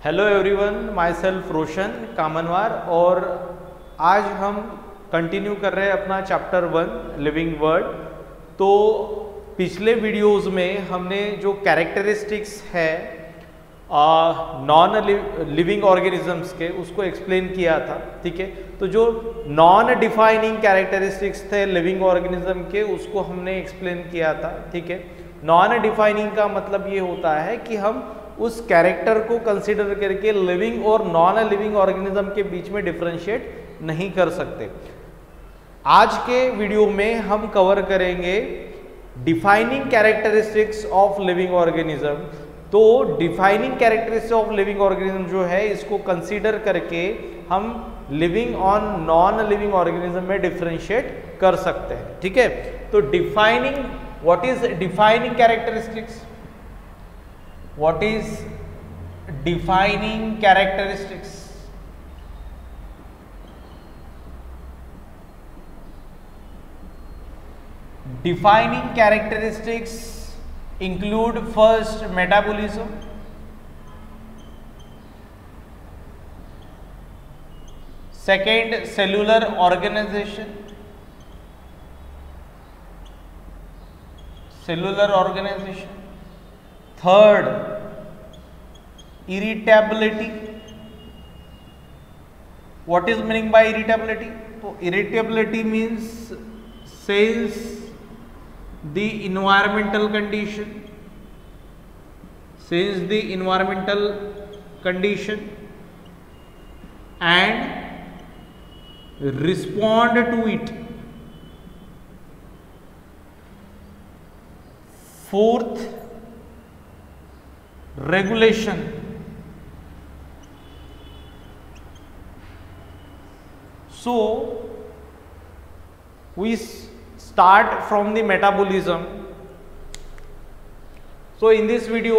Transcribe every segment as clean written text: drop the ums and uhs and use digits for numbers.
Hello everyone, my self रोशन कामनवार। और आज हम कंटिन्यू कर रहे हैं अपना चैप्टर 1 लिविंग वर्ड। तो पिछले वीडियोस में हमने जो कैरेक्टरिस्टिक्स है नॉन लिविंग ऑर्गेनिजम्स के उसको एक्सप्लेन किया था, ठीक है। तो जो नॉन डिफाइनिंग कैरेक्टरिस्टिक्स थे लिविंग ऑर्गेनिज्म के उसको हमने एक्सप्लेन किया था, ठीक है। नॉन डिफाइनिंग का मतलब ये होता है कि हम उस कैरेक्टर को कंसिडर करके लिविंग और नॉन लिविंग ऑर्गेनिज्म के बीच में डिफरेंशिएट नहीं कर सकते। आज के वीडियो में हम कवर करेंगे defining characteristics of living organism. तो defining characteristics of living organism जो है इसको कंसीडर करके हम living on non living organism में डिफरेंशिएट कर सकते हैं, ठीक है। तो defining, what is defining characteristics? What is defining characteristics? Defining characteristics include first metabolism, second cellular organization, third irritability. What is meaning by irritability? So irritability means sense the environmental condition and respond to it. Fourth, regulation. So we start from the metabolism. So in this video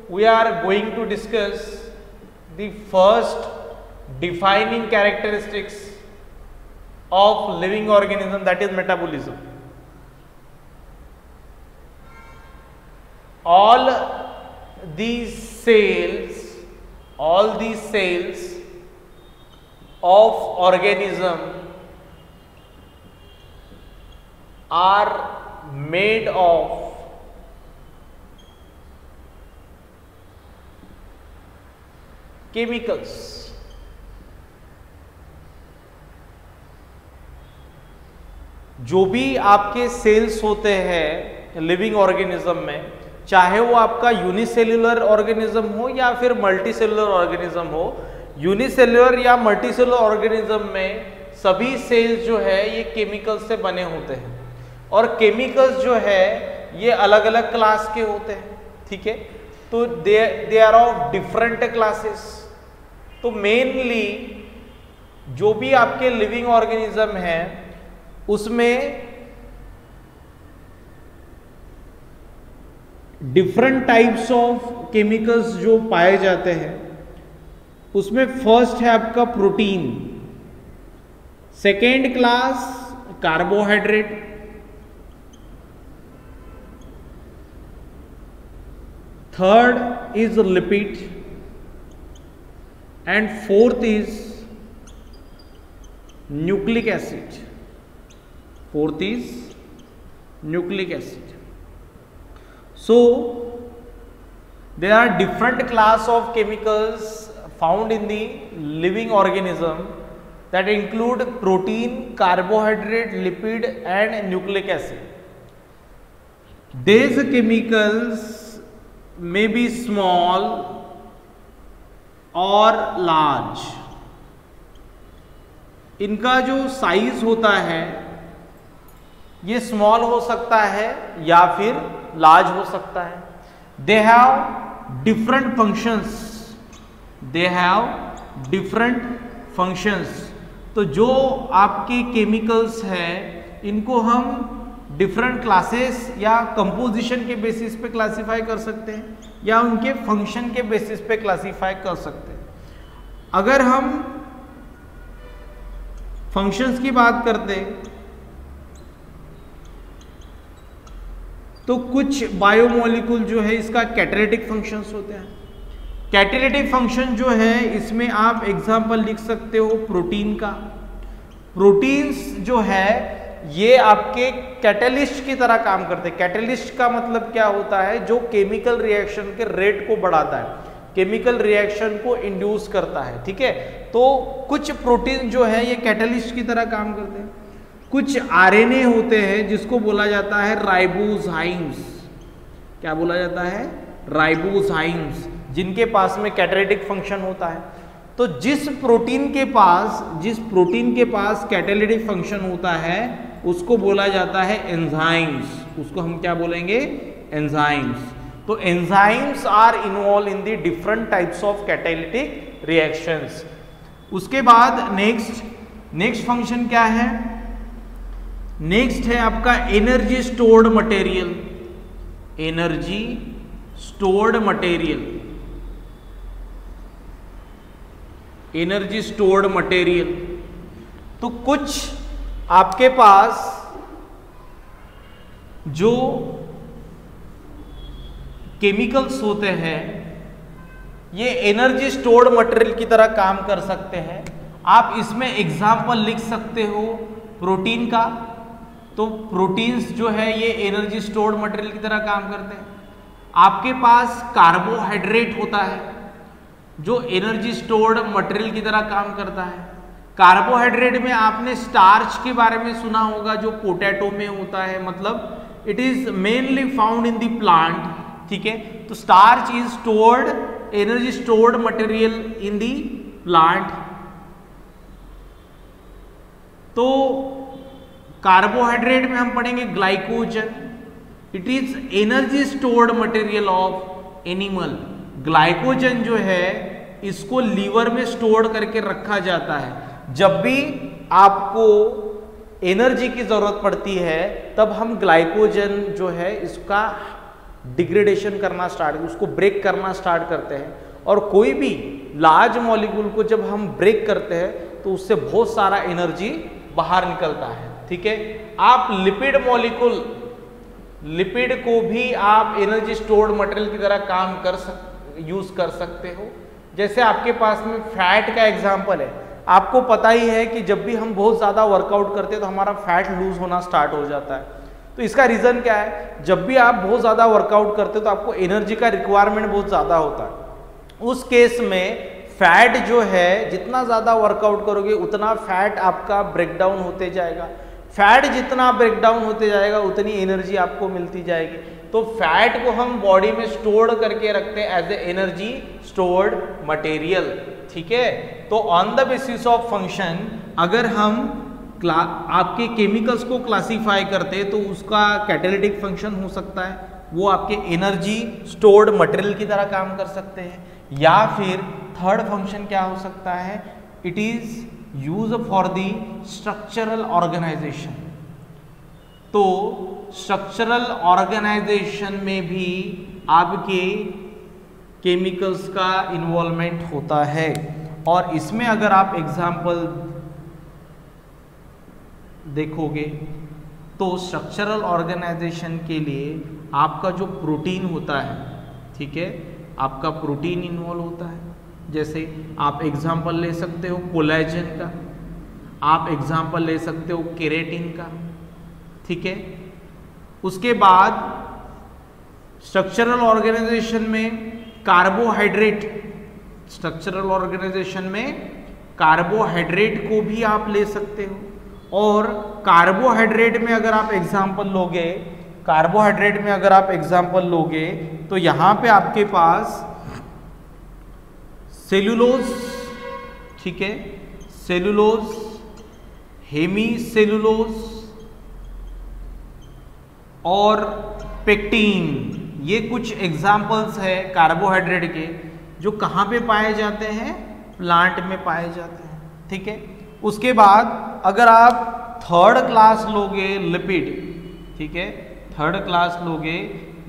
we are going to discuss the first defining characteristics of living organism, that is metabolism. All these cells of organism are made of chemicals. जो भी आपके sales होते हैं living organism में, चाहे वो आपका unicellular organism हो या फिर मल्टीसेल्युलर ऑर्गेनिज्म हो, यूनिसेल्युलर या मल्टीसेल्युलर ऑर्गेनिज्म में सभी सेल्स जो है ये केमिकल्स से बने होते हैं। और केमिकल्स जो है ये अलग अलग क्लास के होते हैं, ठीक है। तो they are of different classes. तो मेनली जो भी आपके लिविंग ऑर्गेनिज्म है उसमें डिफरेंट टाइप्स ऑफ केमिकल्स जो पाए जाते हैं उसमें फर्स्ट है आपका protein, second class carbohydrate, third is lipid and fourth is nucleic acid. So there are different class of chemicals found in the living organism that include protein, carbohydrate, lipid and nucleic acid. These chemicals may be small or large. इनका जो size होता है ये small हो सकता है या फिर लार्ज हो सकता है। They have different functions. तो जो आपके केमिकल्स हैं इनको हम डिफरेंट क्लासेस या कंपोजिशन के बेसिस पे क्लासिफाई कर सकते हैं या उनके फंक्शन के बेसिस पे क्लासिफाई कर सकते हैं। अगर हम फंक्शंस की बात करते हैं तो कुछ बायोमोलिक्यूल जो है इसका कैटालिटिक फंक्शंस होते हैं, कैटालिटिक फंक्शन जो है इसमें आप एग्जांपल लिख सकते हो प्रोटीन का। प्रोटीन्स जो है ये आपके कैटलिस्ट की तरह काम करते हैं। कैटलिस्ट का मतलब क्या होता है, जो केमिकल रिएक्शन के रेट को बढ़ाता है, केमिकल रिएक्शन को इंड्यूस करता है, ठीक है। तो कुछ प्रोटीन जो है ये कैटलिस्ट की तरह काम करते हैं। कुछ आरएनए होते हैं जिसको बोला जाता है राइबोजाइम्स। क्या बोला जाता है? राइबोजाइम्स, जिनके पास में कैटालिटिक फंक्शन होता है। तो जिस प्रोटीन के पास कैटालिटिक फंक्शन होता है उसको बोला जाता है एंजाइम्स। उसको हम क्या बोलेंगे? एंजाइम्स। तो enzymes are involved in the different types of catalytic reactions. उसके बाद नेक्स्ट फंक्शन क्या है? नेक्स्ट है आपका energy stored material. Energy stored material, energy stored material. तो कुछ आपके पास जो केमिकल्स होते हैं ये एनर्जी स्टोर्ड मटेरियल की तरह काम कर सकते हैं। आप इसमें एग्जाम्पल लिख सकते हो प्रोटीन का। तो प्रोटीन्स जो है ये एनर्जी स्टोर्ड मटेरियल की तरह काम करते हैं। आपके पास कार्बोहाइड्रेट होता है जो एनर्जी स्टोर्ड मटेरियल की तरह काम करता है। कार्बोहाइड्रेट में आपने स्टार्च के बारे में सुना होगा जो पोटैटो में होता है, मतलब it is mainly found in the plant, ठीक है। तो starch is stored, energy stored material in the plant. तो कार्बोहाइड्रेट में हम पढ़ेंगे glycogen, it is energy stored material of animal. Glycogen जो है इसको लीवर में स्टोर करके रखा जाता है। जब भी आपको एनर्जी की जरूरत पड़ती है तब हम ग्लाइकोजन जो है इसका डिग्रेडेशन करना उसको ब्रेक करना स्टार्ट करते हैं। और कोई भी लार्ज मॉलिक्यूल को जब हम ब्रेक करते हैं तो उससे बहुत सारा एनर्जी बाहर निकलता है, ठीक है। आप लिपिड को भी आप एनर्जी स्टोर्ड मटेरियल की तरह यूज कर सकते हो। जैसे आपके पास में फैट का एग्जांपल है। आपको पता ही है कि जब भी हम बहुत ज़्यादा वर्कआउट करते हैं तो हमारा फैट लूज होना स्टार्ट हो जाता है। तो इसका रीज़न क्या है? जब भी आप बहुत ज़्यादा वर्कआउट करते हो तो आपको एनर्जी का रिक्वायरमेंट बहुत ज़्यादा होता है। उस केस में फैट जो है जितना ज़्यादा वर्कआउट करोगे उतना फैट आपका ब्रेकडाउन होते जाएगा। फैट जितना ब्रेकडाउन होते जाएगा उतनी एनर्जी आपको मिलती जाएगी। तो फैट को हम बॉडी में स्टोर्ड करके रखते हैं as a energy stored material, ठीक है। तो on the basis of function अगर हम आपके केमिकल्स को क्लासिफाई करते हैं तो उसका कैटालिटिक फंक्शन हो सकता है, वो आपके एनर्जी स्टोर्ड मटेरियल की तरह काम कर सकते हैं। या फिर थर्ड फंक्शन क्या हो सकता है? It is use for the structural organisation. तो स्ट्रक्चरल ऑर्गेनाइजेशन में भी आपके केमिकल्स का इन्वॉल्वमेंट होता है। और इसमें अगर आप एग्जाम्पल देखोगे तो स्ट्रक्चरल ऑर्गेनाइजेशन के लिए आपका जो प्रोटीन होता है, ठीक है, आपका प्रोटीन इन्वॉल्व होता है। जैसे आप एग्जाम्पल ले सकते हो कोलेजन का, आप एग्जाम्पल ले सकते हो केराटिन का, ठीक है। उसके बाद स्ट्रक्चरल ऑर्गेनाइजेशन में कार्बोहाइड्रेट, स्ट्रक्चरल ऑर्गेनाइजेशन में कार्बोहाइड्रेट को भी आप ले सकते हो। और कार्बोहाइड्रेट में अगर आप एग्जाम्पल लोगे, तो यहां पे आपके पास सेलुलोज, ठीक है, सेलुलोज, हेमी सेलुलोज और पेक्टिन, ये कुछ एग्जाम्पल्स है कार्बोहाइड्रेट के जो कहाँ पे पाए जाते हैं? प्लांट में पाए जाते हैं, ठीक है। उसके बाद अगर आप थर्ड क्लास लोगे लिपिड, ठीक है, थर्ड क्लास लोगे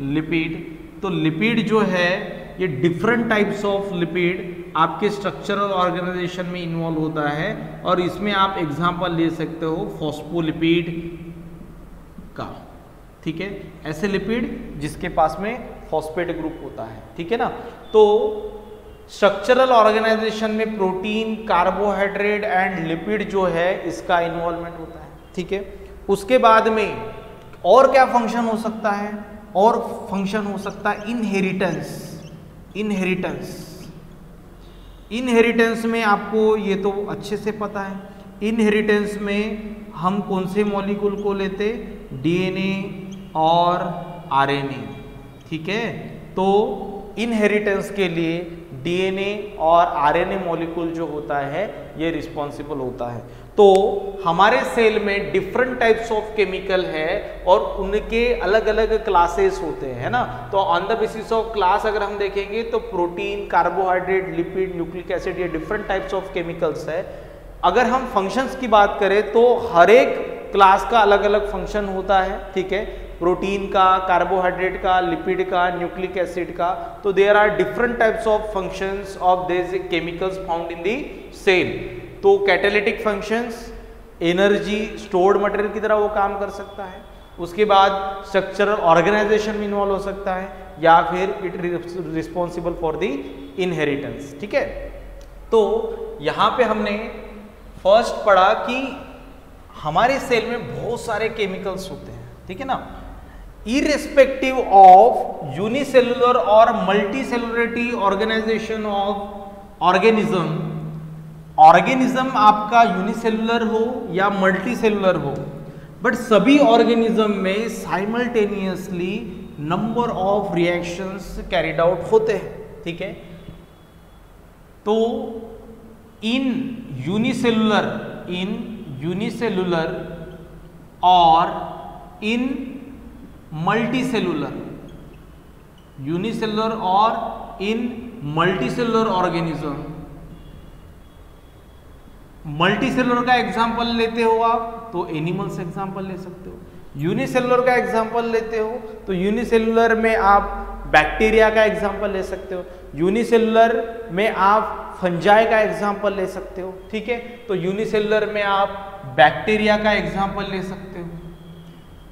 लिपिड, तो लिपिड जो है ये डिफरेंट टाइप्स ऑफ लिपिड आपके स्ट्रक्चरल ऑर्गेनाइजेशन में इन्वॉल्व होता है। और इसमें आप एग्जांपल ले सकते हो फॉस्फोलिपिड का, ठीक है, ऐसे लिपिड जिसके पास में फॉस्फेट ग्रुप होता है, ठीक है ना। तो स्ट्रक्चरल ऑर्गेनाइजेशन में प्रोटीन, कार्बोहाइड्रेट एंड लिपिड जो है इसका इन्वॉल्वमेंट होता है, ठीक है। उसके बाद में और क्या फंक्शन हो सकता है, और फंक्शन हो सकता है इनहेरिटेंस में आपको ये तो अच्छे से पता है, इनहेरिटेंस में हम कौन से मॉलिक्यूल को लेते, डीएनए और आरएनए, ठीक है। तो इनहेरिटेंस के लिए डीएनए और आरएनए मॉलिक्यूल जो होता है ये रिस्पॉन्सिबल होता है। तो हमारे सेल में डिफरेंट टाइप्स ऑफ केमिकल है और उनके अलग अलग क्लासेस होते हैं, है ना। तो on the basis of class अगर हम देखेंगे तो protein, carbohydrate, lipid, nucleic acid, ये डिफरेंट टाइप्स ऑफ केमिकल्स है। अगर हम फंक्शंस की बात करें तो हर एक क्लास का अलग अलग फंक्शन होता है, ठीक है। प्रोटीन का, कार्बोहाइड्रेट का, लिपिड का, न्यूक्लिक एसिड का। तो there are different types of functions of this chemicals found in the cell. तो catalytic functions, energy stored material की तरह वो काम कर सकता है। उसके बाद स्ट्रक्चरल ऑर्गेनाइजेशन में इन्वॉल्व हो सकता है, या फिर it responsible for the inheritance, ठीक है। तो यहाँ पे हमने फर्स्ट पढ़ा कि हमारे सेल में बहुत सारे केमिकल्स होते हैं, ठीक है ना। इररिस्पेक्टिव ऑफ यूनिसेलुलर और मल्टीसेलुलरिटी ऑर्गेनाइजेशन ऑफ ऑर्गेनिज्म आपका यूनिसेलुलर हो या मल्टीसेलुलर हो, बट सभी ऑर्गेनिज्म में simultaneously number of reactions carried out होते हैं, ठीक है। तो इन यूनिसेलुलर और इन मल्टीसेलुलर, यूनिसेलुलर और इन मल्टीसेलुलर ऑर्गेनिज्म। मल्टीसेलुलर का एग्जांपल लेते हो आप तो एनिमल्स एग्जांपल ले सकते हो। यूनिसेलुलर का एग्जांपल लेते हो तो यूनिसेलुलर में आप बैक्टीरिया का एग्जांपल ले सकते हो, यूनिसेलुलर में आप फंजाई का एग्जांपल ले सकते हो, ठीक है। तो यूनिसेलुलर में आप बैक्टीरिया का एग्जांपल ले सकते हो,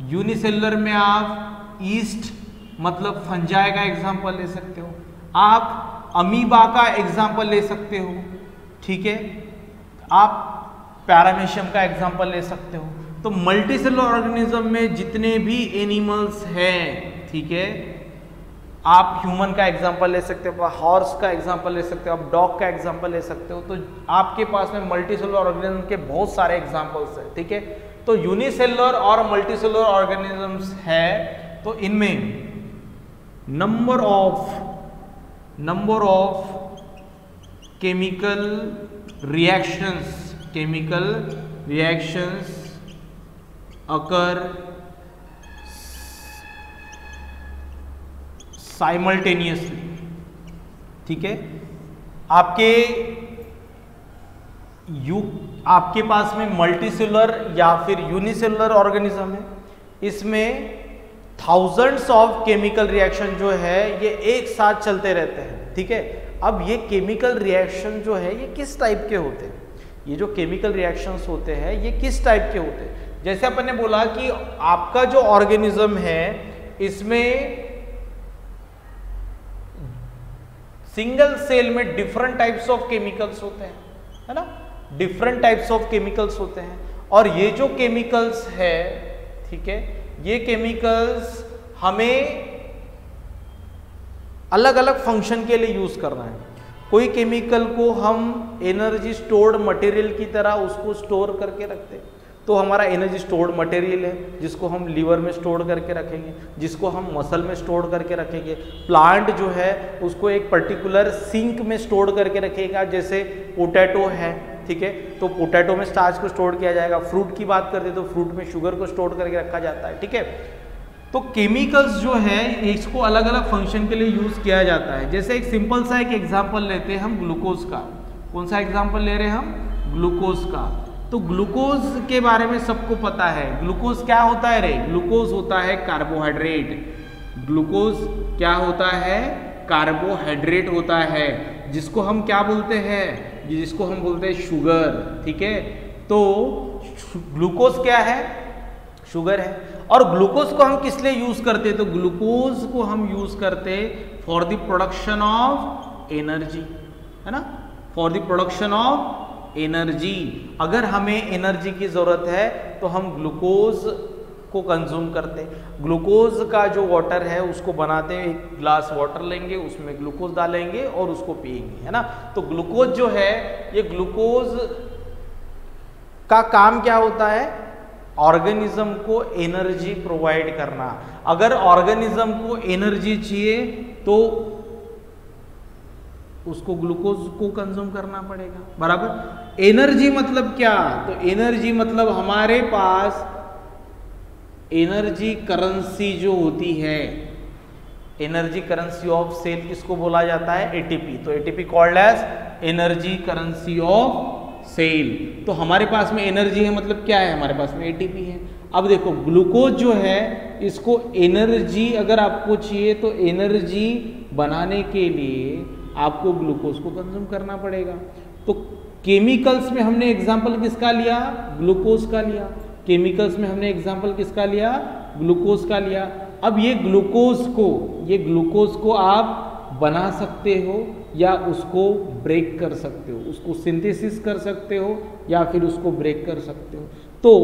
यूनिसेलुलर में आप ईस्ट मतलब फंजाई का एग्जांपल ले सकते हो, आप अमीबा का एग्जांपल ले सकते हो, ठीक है। आप पैरामीशियम का एग्जांपल ले सकते हो। तो मल्टीसेलुलर ऑर्गेनिज्म में जितने भी एनिमल्स हैं, ठीक है, आप ह्यूमन का एग्जांपल ले सकते हो, हॉर्स का एग्जांपल ले सकते हो, आप डॉग का एग्जांपल ले सकते हो। तो आपके पास में मल्टीसेलुलर ऑर्गेनिज्म के बहुत सारे एग्जांपल्स हैं, ठीक है। तो यूनिसेलुलर और मल्टीसेलुलर ऑर्गेनिजम्स है, तो इनमें number of chemical reactions occur simultaneously, ठीक है। आपके पास में मल्टीसेलुलर या फिर यूनिसेलुलर ऑर्गेनिज्म है, इसमें थाउजेंड्स ऑफ केमिकल रिएक्शन जो है ये एक साथ चलते रहते हैं, ठीक है। अब ये केमिकल रिएक्शन जो है ये किस टाइप के होते हैं, ये जो केमिकल रिएक्शंस होते हैं ये किस टाइप के होते हैं। जैसे अपन ने बोला कि आपका जो ऑर्गेनिज्म है इसमें सिंगल सेल में डिफरेंट टाइप्स ऑफ केमिकल्स होते हैं, है ना, डिफरेंट टाइप्स ऑफ केमिकल्स होते हैं। और ये जो केमिकल्स है, ठीक है, ये केमिकल्स हमें अलग अलग फंक्शन के लिए यूज करना है। कोई केमिकल को हम एनर्जी स्टोर्ड मटेरियल की तरह उसको स्टोर करके रखते हैं, तो हमारा एनर्जी स्टोर्ड मटेरियल है जिसको हम लीवर में स्टोर करके रखेंगे, जिसको हम मसल में स्टोर करके रखेंगे। प्लांट जो है उसको एक पर्टिकुलर सिंक में स्टोर करके रखेगा, जैसे पोटैटो है, ठीक है, तो पोटैटो में स्टार्च को स्टोर किया जाएगा। फ्रूट की बात करते तो फ्रूट में शुगर को स्टोर करके रखा जाता है, ठीक है। तो केमिकल्स जो है इसको अलग अलग फंक्शन के लिए यूज किया जाता है। जैसे एक सिंपल सा एक एग्जांपल लेते हैं हम ग्लूकोज का। कौन सा एग्जांपल ले रहे हैं हम? ग्लूकोज का। तो ग्लूकोज के बारे में सबको पता है। ग्लूकोज क्या होता है रे? ग्लूकोज होता है कार्बोहाइड्रेट। ग्लूकोज क्या होता है? कार्बोहाइड्रेट होता है, जिसको हम क्या बोलते हैं? जिसको हम बोलते हैं शुगर, ठीक है। तो ग्लूकोज क्या है? शुगर है। और ग्लूकोज को हम किस लिए यूज करते हैं? तो ग्लूकोज को हम यूज करते for the production of energy, है ना, for the production of energy. अगर हमें एनर्जी की जरूरत है तो हम ग्लूकोज को कंज्यूम करते हैं। ग्लूकोज का जो वाटर है उसको बनाते हैं, एक ग्लास वाटर लेंगे, उसमें ग्लूकोज डालेंगे और उसको पिएंगे, है ना। तो ग्लूकोज जो है, ये ग्लूकोज का काम क्या होता है, ऑर्गेनिज्म को एनर्जी प्रोवाइड करना। अगर ऑर्गेनिज्म को एनर्जी चाहिए तो उसको ग्लूकोज को कंज्यूम करना पड़ेगा, बराबर। एनर्जी मतलब क्या, तो एनर्जी मतलब हमारे पास एनर्जी करेंसी जो होती है, एनर्जी करेंसी ऑफ सेल किसको बोला जाता है, एटीपी। तो ATP called as energy currency of cell. तो हमारे पास में एनर्जी है, मतलब क्या है, हमारे पास में एटीपी है। अब देखो ग्लूकोज जो है, इसको एनर्जी अगर आपको चाहिए तो एनर्जी बनाने के लिए आपको ग्लूकोज को कंज्यूम करना पड़ेगा। तो केमिकल्स में हमने एग्जांपल किसका लिया, ग्लूकोज का लिया। केमिकल्स में हमने एग्जांपल किसका लिया, ग्लूकोज का लिया। अब ये ग्लूकोज को आप बना सकते हो या उसको ब्रेक कर सकते हो, उसको सिंथेसिस कर सकते हो या फिर उसको ब्रेक कर सकते हो। तो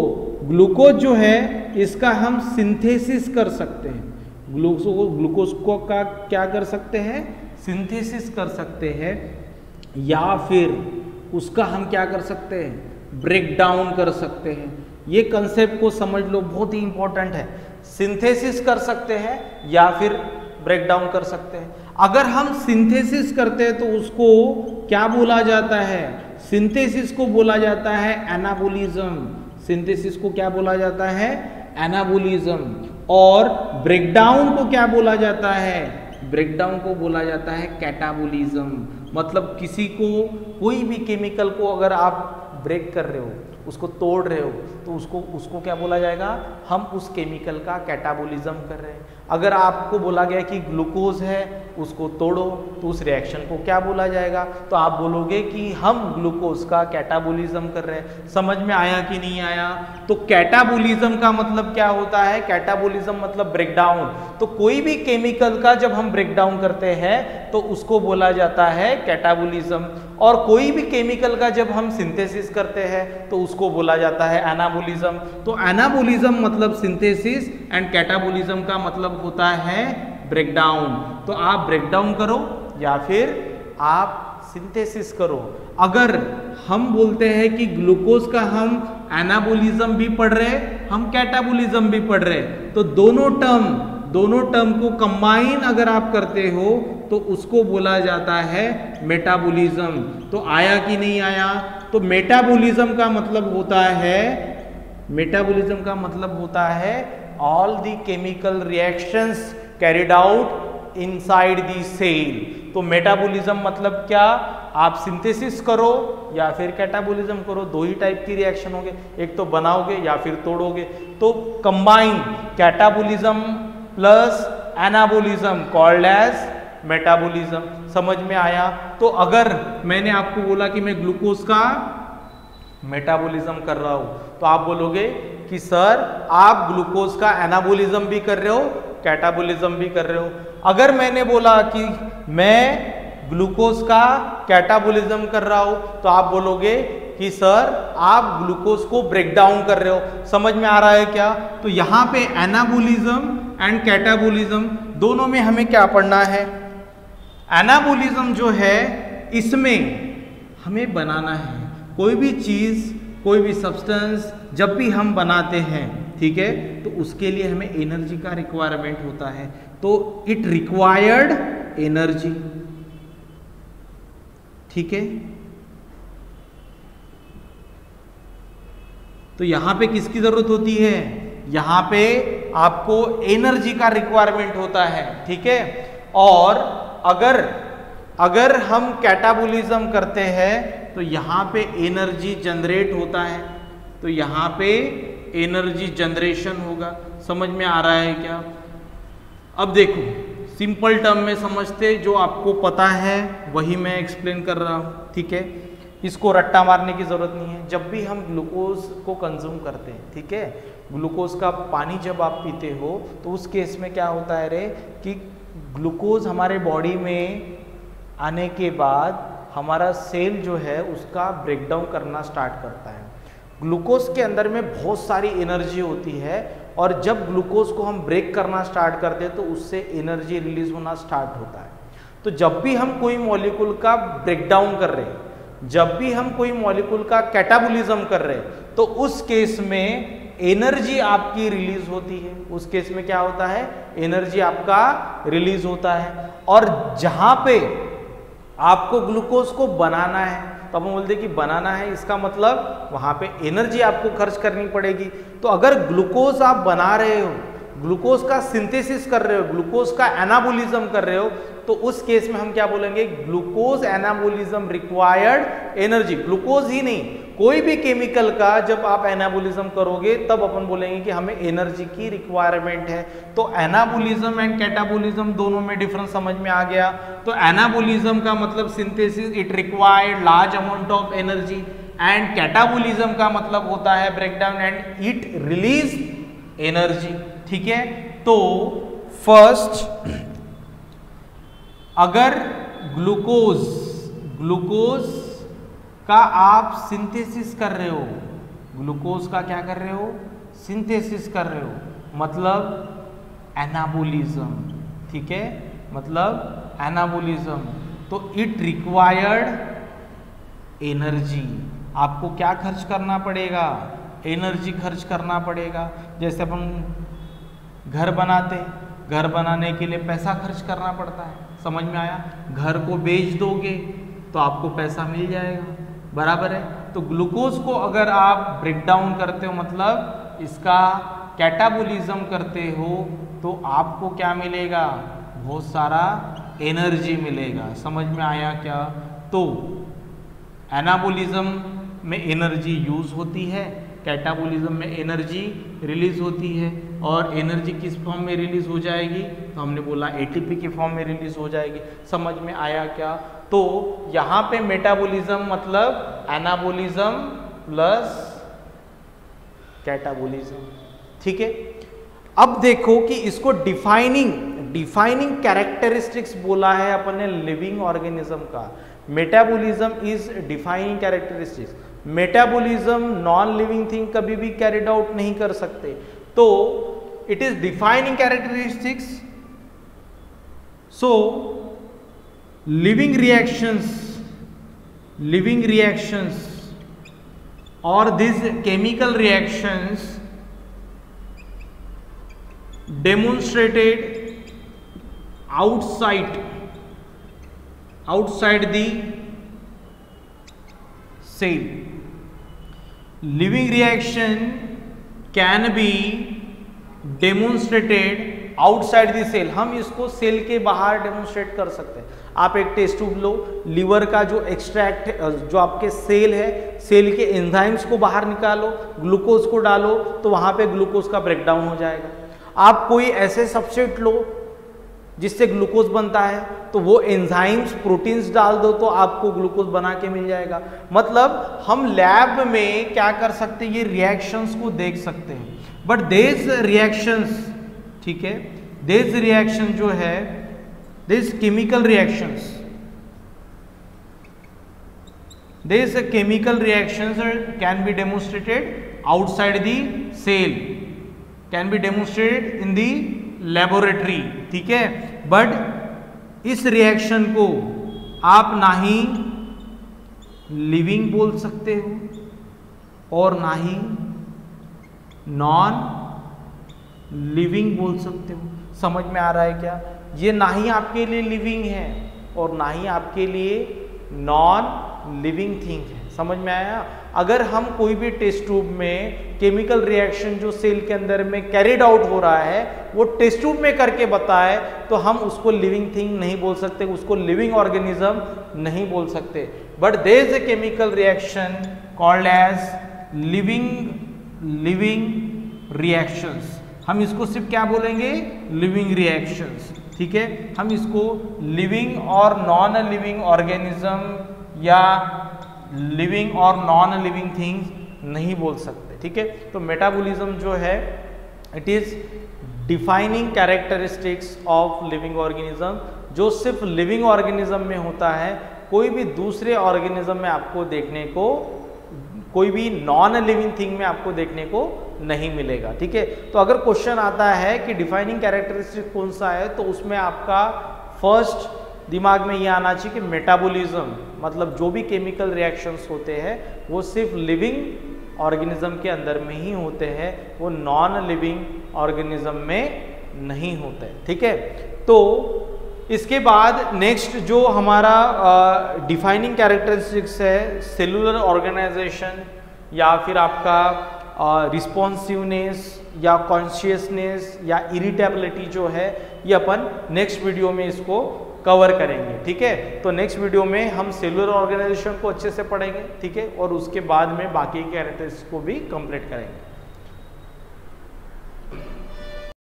ग्लूकोज जो है इसका हम सिंथेसिस कर सकते हैं, ग्लूकोज को का क्या कर सकते हैं, सिंथेसिस कर सकते हैं, या फिर उसका हम क्या कर सकते हैं, ब्रेक डाउन कर सकते हैं। ये कंसेप्ट को समझ लो, बहुत ही इंपॉर्टेंट है। सिंथेसिस कर सकते हैं या फिर ब्रेक डाउन कर सकते हैं। अगर हम सिंथेसिस करते हैं तो उसको क्या बोला जाता है, सिंथेसिस को बोला जाता है एनाबोलिज्म। सिंथेसिस को क्या बोला जाता है, एनाबोलिज्म। और ब्रेकडाउन को क्या बोला जाता है, ब्रेकडाउन को बोला जाता है कैटाबोलिज्म। मतलब किसी को, कोई भी केमिकल को अगर आप ब्रेक कर रहे हो, उसको तोड़ रहे हो, तो उसको क्या बोला जाएगा, हम उस केमिकल का कैटाबोलिज्म कर रहे हैं। अगर आपको बोला गया कि ग्लूकोज है, उसको तोड़ो, तो उस रिएक्शन को क्या बोला जाएगा, तो आप बोलोगे कि हम ग्लूकोज का कैटाबोलिज्म कर रहे हैं। समझ में आया कि नहीं आया। तो कैटाबोलिज्म का मतलब क्या होता है, कैटाबोलिज्म मतलब ब्रेकडाउन। तो कोई भी केमिकल का जब हम ब्रेकडाउन करते हैं तो उसको बोला जाता है कैटाबोलिज्म। और कोई भी केमिकल का जब हम सिंथेसिस करते हैं तो उसको बोला जाता है एनाबोलिज्म। तो एनाबोलिज्म मतलब सिंथेसिस एंड कैटाबोलिज्म का मतलब होता है ब्रेकडाउन। तो आप ब्रेकडाउन करो या फिर आप सिंथेसिस करो। अगर हम बोलते हैं कि ग्लूकोज का हम एनाबोलिज्म भी पढ़ रहे, हम कैटाबोलिज्म भी पढ़ रहे, तो दोनों टर्म को कंबाइन अगर आप करते हो तो उसको बोला जाता है मेटाबोलिज्म। तो आया कि नहीं आया। तो मेटाबोलिज्म का मतलब होता है all the chemical reactions carried out inside the cell. तो मेटाबोलिज्म मतलब क्या, आप सिंथेसिस करो या फिर कैटाबोलिज्म करो, दो ही टाइप की रिएक्शन होंगे, एक तो बनाओगे या फिर तोड़ोगे। तो combine catabolism plus anabolism called as metabolism. समझ में आया। तो अगर मैंने आपको बोला कि मैं ग्लूकोज का मेटाबोलिज्म कर रहा हूं, तो आप बोलोगे कि सर आप ग्लूकोज का एनाबोलिज्म भी कर रहे हो, कैटाबोलिज्म भी कर रहे हो। अगर मैंने बोला कि मैं ग्लूकोज का कैटाबोलिज्म कर रहा हूं, तो आप बोलोगे कि सर आप ग्लूकोज को ब्रेक डाउन कर रहे हो। समझ में आ रहा है क्या। तो यहां पे एनाबोलिज्म एंड कैटाबोलिज्म दोनों में हमें क्या पढ़ना है। एनाबोलिज्म जो है इसमें हमें बनाना है कोई भी चीज, कोई भी सब्सटेंस जब भी हम बनाते हैं, ठीक है, तो उसके लिए हमें एनर्जी का रिक्वायरमेंट होता है। तो इट रिक्वायर्ड एनर्जी, ठीक है। तो यहां पे किसकी जरूरत होती है, यहां पे आपको एनर्जी का रिक्वायरमेंट होता है, ठीक है। और अगर हम कैटाबोलिज्म करते हैं तो यहां पे एनर्जी जनरेट होता है, तो यहां पे एनर्जी जनरेशन होगा। समझ में आ रहा है क्या। अब देखो सिंपल टर्म में समझते, जो आपको पता है वही मैं एक्सप्लेन कर रहा हूं, ठीक है। इसको रट्टा मारने की जरूरत नहीं है। जब भी हम ग्लूकोज को कंज्यूम करते हैं, ठीक है, ग्लूकोज का पानी जब आप पीते हो तो उस केस में क्या होता है रे कि ग्लूकोज हमारे बॉडी में आने के बाद हमारा सेल जो है उसका ब्रेकडाउन करना स्टार्ट करता है। ग्लूकोज के अंदर में बहुत सारी एनर्जी होती है और जब ग्लूकोज को हम ब्रेक करना स्टार्ट करते हैं तो उससे एनर्जी रिलीज होना स्टार्ट होता है। तो जब भी हम कोई मॉलिक्यूल का ब्रेकडाउन कर रहे हैं, जब भी हम कोई मॉलिक्यूल का कैटाबोलिज्म कर रहे हैं, तो उस केस में एनर्जी आपकी रिलीज होती है। उस केस में क्या होता है, एनर्जी आपका रिलीज होता है। और जहां पे आपको ग्लूकोज को बनाना है, तो हम बोलते हैं कि बनाना है, इसका मतलब वहां पे एनर्जी आपको खर्च करनी पड़ेगी। तो अगर ग्लूकोज आप बना रहे हो, ग्लूकोज का सिंथेसिस कर रहे हो, ग्लूकोज का एनाबोलिज्म कर रहे हो, तो उस केस में हम क्या बोलेंगे, glucose anabolism required energy. Glucose ही नहीं, कोई भी केमिकल का जब आप एनाबोलिज्म करोगे तब अपन बोलेंगे कि हमें एनर्जी की रिक्वायरमेंट है। तो एनाबोलिज्म एंड कैटाबोलिज्म दोनों में डिफरेंस समझ में आ गया। तो एनाबोलिज्म का मतलब synthesis, it required large amount of energy, and catabolism का मतलब होता है breakdown and it release energy. ठीक है, तो फर्स्ट अगर ग्लूकोज का आप सिंथेसिस कर रहे हो, ग्लूकोज का क्या कर रहे हो, सिंथेसिस कर रहे हो, मतलब एनाबोलिज्म। ठीक है, मतलब एनाबोलिज्म, तो इट रिक्वायर्ड एनर्जी। आपको क्या खर्च करना पड़ेगा, एनर्जी खर्च करना पड़ेगा। जैसे अपन घर बनाते, घर बनाने के लिए पैसा खर्च करना पड़ता है, समझ में आया। घर को बेच दोगे तो आपको पैसा मिल जाएगा, बराबर है। तो ग्लूकोज को अगर आप ब्रेक डाउन करते हो, मतलब इसका कैटाबोलिज्म करते हो, तो आपको क्या मिलेगा, बहुत सारा एनर्जी मिलेगा। समझ में आया क्या। तो एनाबोलिज्म में एनर्जी यूज होती है, कैटाबोलिज्म में एनर्जी रिलीज होती है। और एनर्जी किस फॉर्म में रिलीज हो जाएगी, तो हमने बोला एटीपी के फॉर्म में रिलीज हो जाएगी। समझ में आया क्या। तो यहाँ पे मेटाबोलिज्म मतलब एनाबोलिज्म प्लस कैटाबोलिज्म। ठीक है, अब देखो कि इसको डिफाइनिंग कैरेक्टरिस्टिक्स बोला है अपन ने लिविंग ऑर्गेनिज्म का। Metabolism is defining characteristics. Metabolism non living thing कभी भी कैरिड आउट नहीं कर सकते, तो it is defining characteristics. So living reactions or these chemical reactions demonstrated outside the cell. Living reaction can be demonstrated outside the cell. हम इसको cell के बाहर डेमोन्स्ट्रेट कर सकते हैं। आप एक टेस्ट ट्यूब लो, लीवर का जो एक्सट्रैक्ट जो आपके सेल है, सेल के एंजाइम्स को बाहर निकालो, ग्लूकोज को डालो, तो वहां पे ग्लूकोज का ब्रेकडाउन हो जाएगा। आप कोई ऐसे सब्सट्रेट लो जिससे ग्लूकोज बनता है, तो वो एंजाइम्स प्रोटीन्स डाल दो तो आपको ग्लूकोज बना के मिल जाएगा। मतलब हम लैब में क्या कर सकते हैं, ये रिएक्शंस को देख सकते हैं। बट दिस रिएक्शंस, ठीक है, दिस रिएक्शन जो है, this chemical reactions can be demonstrated outside the cell, can be demonstrated in the laboratory. ठीक है, बट इस रिएक्शन को आप ना ही लिविंग बोल सकते हो और ना ही नॉन लिविंग बोल सकते हो। समझ में आ रहा है क्या। ये ना ही आपके लिए लिविंग है और ना ही आपके लिए नॉन लिविंग थिंग है। समझ में आया। अगर हम कोई भी टेस्ट ट्यूब में केमिकल रिएक्शन जो सेल के अंदर में कैरिड आउट हो रहा है वो टेस्ट ट्यूब में करके बताए, तो हम उसको लिविंग थिंग नहीं बोल सकते, उसको लिविंग ऑर्गेनिज्म नहीं बोल सकते। But there is a chemical reaction called as living reactions. हम इसको सिर्फ क्या बोलेंगे, लिविंग रिएक्शंस। ठीक है, हम इसको लिविंग और नॉन लिविंग ऑर्गेनिज्म या लिविंग और नॉन लिविंग थिंग्स नहीं बोल सकते। ठीक है, तो मेटाबॉलिज्म जो है it is defining characteristics of living organism जो सिर्फ लिविंग ऑर्गेनिज्म में होता है, कोई भी दूसरे ऑर्गेनिज्म में आपको देखने को, कोई भी नॉन लिविंग थिंग में आपको देखने को नहीं मिलेगा। ठीक है, तो अगर क्वेश्चन आता है कि डिफाइनिंग कैरेक्टरिस्टिक कौन सा है, तो उसमें आपका फर्स्ट दिमाग में ये आना चाहिए कि मेटाबॉलिज्म, मतलब जो भी केमिकल रिएक्शंस होते हैं वो सिर्फ लिविंग ऑर्गेनिज्म के अंदर में ही होते हैं, वो नॉन लिविंग ऑर्गेनिज्म में नहीं होते। ठीक है, तो इसके बाद नेक्स्ट जो हमारा डिफाइनिंग कैरेक्टरिस्टिक्स है, सेलुलर ऑर्गेनाइजेशन या फिर आपका रिस्पॉन्सिवनेस या कॉन्शियसनेस या इरिटेबिलिटी जो है, ये अपन नेक्स्ट वीडियो में इसको कवर करेंगे। ठीक है, तो नेक्स्ट वीडियो में हम सेलुलर ऑर्गेनाइजेशन को अच्छे से पढ़ेंगे। ठीक है, और उसके बाद में बाकी कैरेक्टरिस्टिक्स को भी कंप्लीट करेंगे।